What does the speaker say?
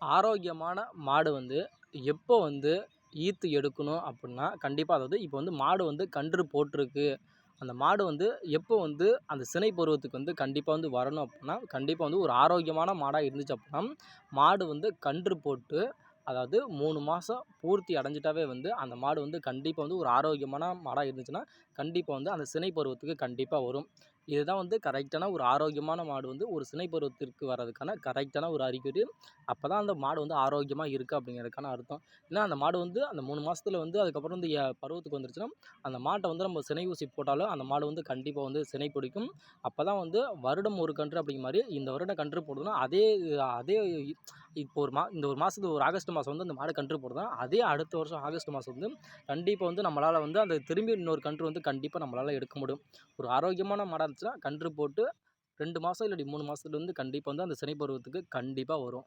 ஆரோக்கியமான மாடு வந்து எப்போ வந்து ஈத்து எடுக்கணும் அப்புட்னா, கண்டிப்பா அதாவது இப்போ வந்து மாடு வந்து கன்று போட்டிருக்கு. அந்த மாடு வந்து எப்போ வந்து அந்த சினை பருவத்துக்கு வந்து கண்டிப்பா வந்து வரணும் அப்புட்னா, கண்டிப்பா வந்து ஒரு ஆரோக்கியமான மாடா இருந்துச்சு அப்புட்னா, மாடு வந்து கன்று போட்டு அதாவது 3 மாசம் பூர்த்தி அடைஞ்சிட்டாவே வந்து அந்த மாடு வந்து கண்டிப்பா வந்து ஒரு ஆரோக்கியமான மாடா இருந்துச்சுன்னா, கண்டிப்பா வந்து அந்த சினை பருவத்துக்கு கண்டிப்பா வரும். இதுதான் வந்து கரெக்ட்டான ஒரு ஆரோக்கியமான மாடு வந்து ஒரு சினை பருவத்திற்கு வர்றதுக்கான கரெக்ட்டான ஒரு அறிகுறி. அப்பதான் அந்த மாடு வந்து ஆரோக்கியமா இருக்கு அப்படிங்கிறதுக்கான அர்த்தம். ஏன்னா அந்த மாடு வந்து அந்த 3 மாசத்துல வந்து அதுக்கப்புறம் வந்து பருவத்துக்கு வந்துருச்சுன்னா, அந்த மாட்ட வந்து நம்ம சினை ஊசி போட்டாலும் அந்த மாடு வந்து கண்டிப்பா வந்து சினை பிடிக்கும். அப்பதான் வந்து வருடம் ஒரு கன்று அப்படிங்கிற மாரி இந்த வருடம் கன்று போடுதுன்னா, அதே அதே இப்போ இந்த ஒரு மாசத்துக்கு ஒரு ஆகஸ்ட் மாசம் வந்து அந்த மாடு கன்று போடுதுன்னா, அதே அடுத்த வருஷம் ஆகஸ்ட் மாசம் வந்து கண்டிப்பா வந்து நம்மளால வந்து அந்த திரும்பி இன்னொரு கன்று வந்து கண்டிப்பா நம்மளால எடுக்க முடியும். ஒரு ஆரோக்கியமான மாடா இருந்துச்சுன்னா, கன்று போட்டு 2 மாசம் இல்லாட்டி 3 மாசத்துல வந்து கண்டிப்பா வந்து அந்த சினை பருவத்துக்கு கண்டிப்பா வரும்.